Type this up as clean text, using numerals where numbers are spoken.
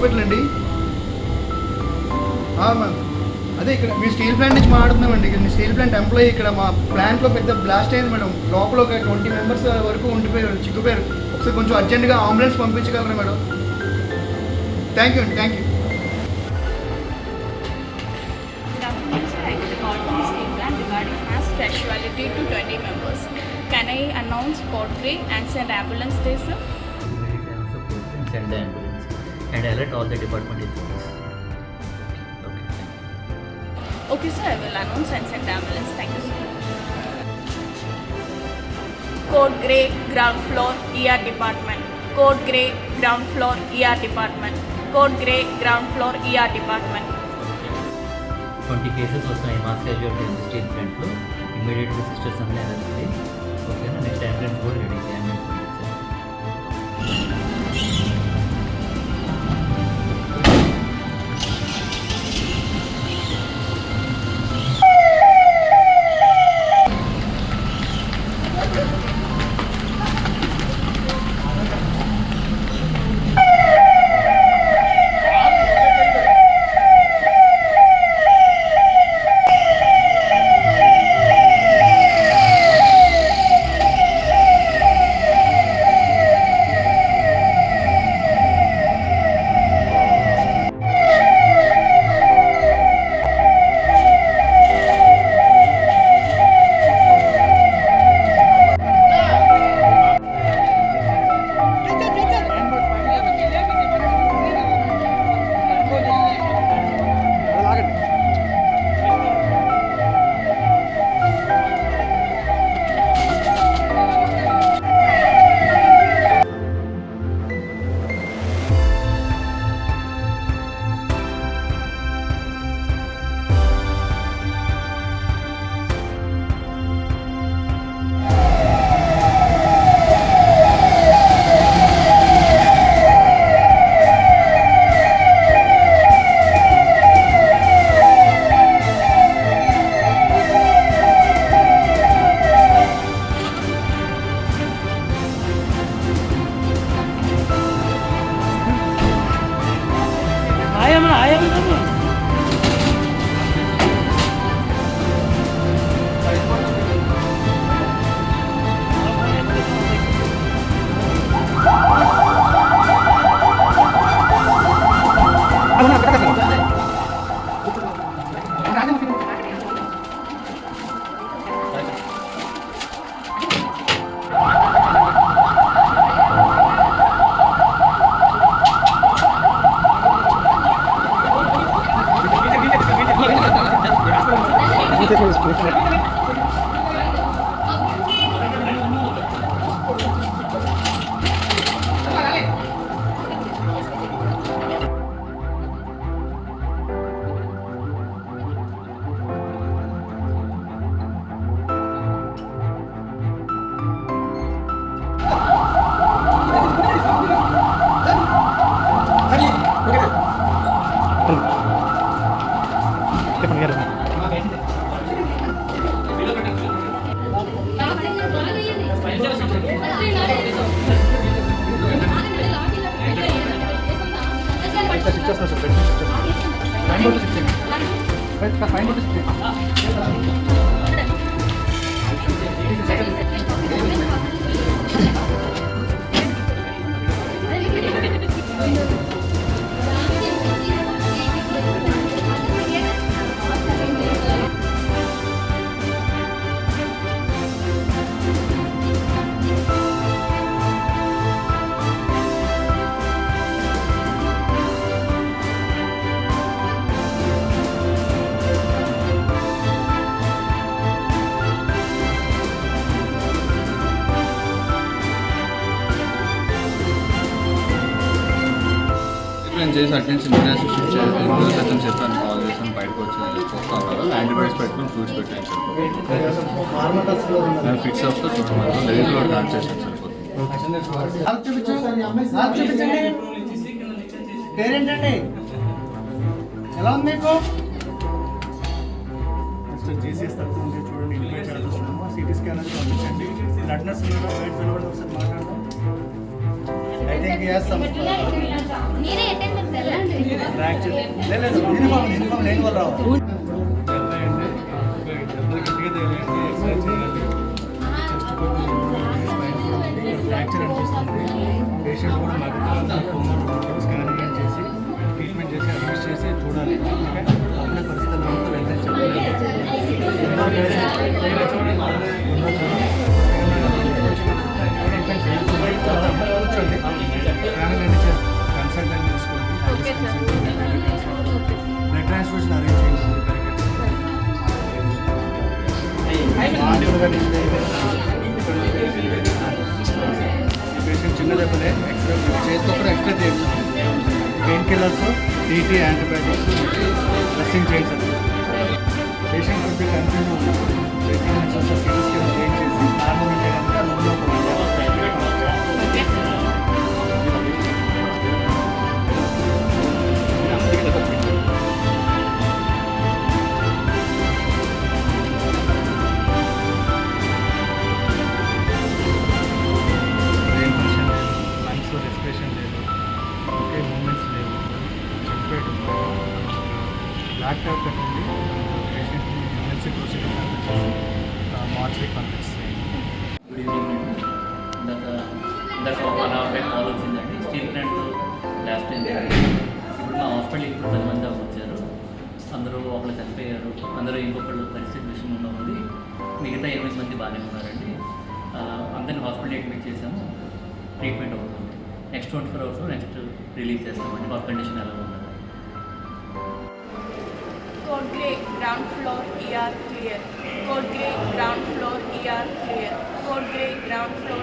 Hospital అండి. Ma'am అదే ఇక్కడ మీ స్టీల్ ప్లాంట్ నుంచి మాట్లాడుతున్నామండి. ఇక్కడ మీ స్టీల్ ప్లాంట్ ఎంప్లాయీ ఇక్కడ మా ప్లాంట్లో పెద్ద బ్లాస్ట్ అయింది మేడం. లోపల ఒక 20 మెంబర్స్ వరకు ఉండిపోయారు, చిక్కుపోయారు. ఒకసారి కొంచెం అర్జెంటుగా అంబులెన్స్ పంపించగలరా మేడం? థ్యాంక్ యూ అండి, thank you. Regarding mass casualty to 20 members. Can I announce Port 3 and send ambulance there, sir? Send the ambulance and alert all the department employees. Okay, sir, I will announce and send ambulance. Thank you, sir. Code Grey, ground floor, ER department. Code Grey, ground floor, ER department. Code Grey, ground floor, ER department. 20 cases వస్తున్నాయి mass casualty steel ప్లాంట్లో. ఇమ్మీడియట్గా sisters అన్నీ వెళ్ళి ఓకేనా. Next ambulance కూడా ready చేయండి. చేసి attends international చెప్పాను చెప్పాను కాల్ చేసాను బయటకు వచ్చి చూస్తాను యాంటీబయాటిక్స్ పెట్టుకుని ఫ్రూట్స్ పెట్టాను సరిపోతుంది. నేను ఫిక్స్ అవుతా చూస్తున్నాను లెవెల్లో కనెక్ట్ చేసాను సరిపోతుంది. పేరేంటండి, ఎలా ఉంది మీకు? జీసీఎస్ తరఫు నుంచి చూడండి, ఇంటిమేట్ చేస్తున్నాము. సిటీ స్కాన్ అది పంపించండి. బ్లడ్ నర్స్ ఒకసారి మాట్లాడదాం. థింక్ చేస్తాం మీరే అటెండర్ వెళ్ళండి. ఫ్రాక్చర్ లేదు యూనిఫామ్ లేని వాళ్ళు రావు జల్లండి గట్టిగా తేలియండి ఎక్సర్సైజ్ చేయాలి చెస్ట్ ఫ్రాక్చర్ అనిపిస్తుంది పేషెంట్ కూడా మాకు స్కానింగ్ చేసి ట్రీట్మెంట్ చేసి అడ్మిట్ చేసి చూడాలి ఓకే అప్పుడే పరిస్థితుల్లో ఉంటే వెంటనే కూర్చోండి కన్సల్టెంట్ తీసుకోండి okay sir. Blood transfusion arrange చేయండి పేషెంట్ చిన్న దెబ్బలే ఎక్స్రే చేతితో కూడా ఎక్స్రే చేయండి pain killers TT antibiotics dressing చేయండి సార్ పేషెంట్ కొద్దిగా confuse treatment sir CT scan change చేసి నార్మల్ చేయడానికి ఆ రూమ్లో బ్రెయిన్ ఫంక్షన్ లేదు లంగ్స్లో రెస్పిరేషన్ లేదు ఓకే మూమెంట్స్ లేవు చెప్పాడు బ్లాక్ టాప్ పెట్టండి పేషెంట్ని ఎమర్జెన్సీ ప్రొసీజర్ మార్చి పంపిస్తాయి గుడ్ ఈవినింగ్ ఇందాక ఒక 1.5 కాల్ వచ్చిందండి. స్టీల్ ప్లాంట్ లాస్ట్ టైం ఇప్పుడు మా హాస్పిటల్ ఇప్పుడు 10 మంది దాకా వచ్చారు. అందరూ ఒకళ్ళు చనిపోయారు, అందరూ ఇంకొకళ్ళు పరిస్థితి విషయం ఉన్నది. మిగతా 8 మంది బాగానే ఉన్నారండి. అందరిని హాస్పిటల్ అడ్మిట్ చేసాము, ట్రీట్మెంట్ అవుతుంది. నెక్స్ట్ 24 అవర్స్లో నెక్స్ట్ రిలీజ్ చేస్తామండి. వాళ్ళ కండిషన్ ఎలా ఉన్నది. Code grey, ground floor, ER clear. Code grey, ground floor, ER clear. Code grey, ground floor,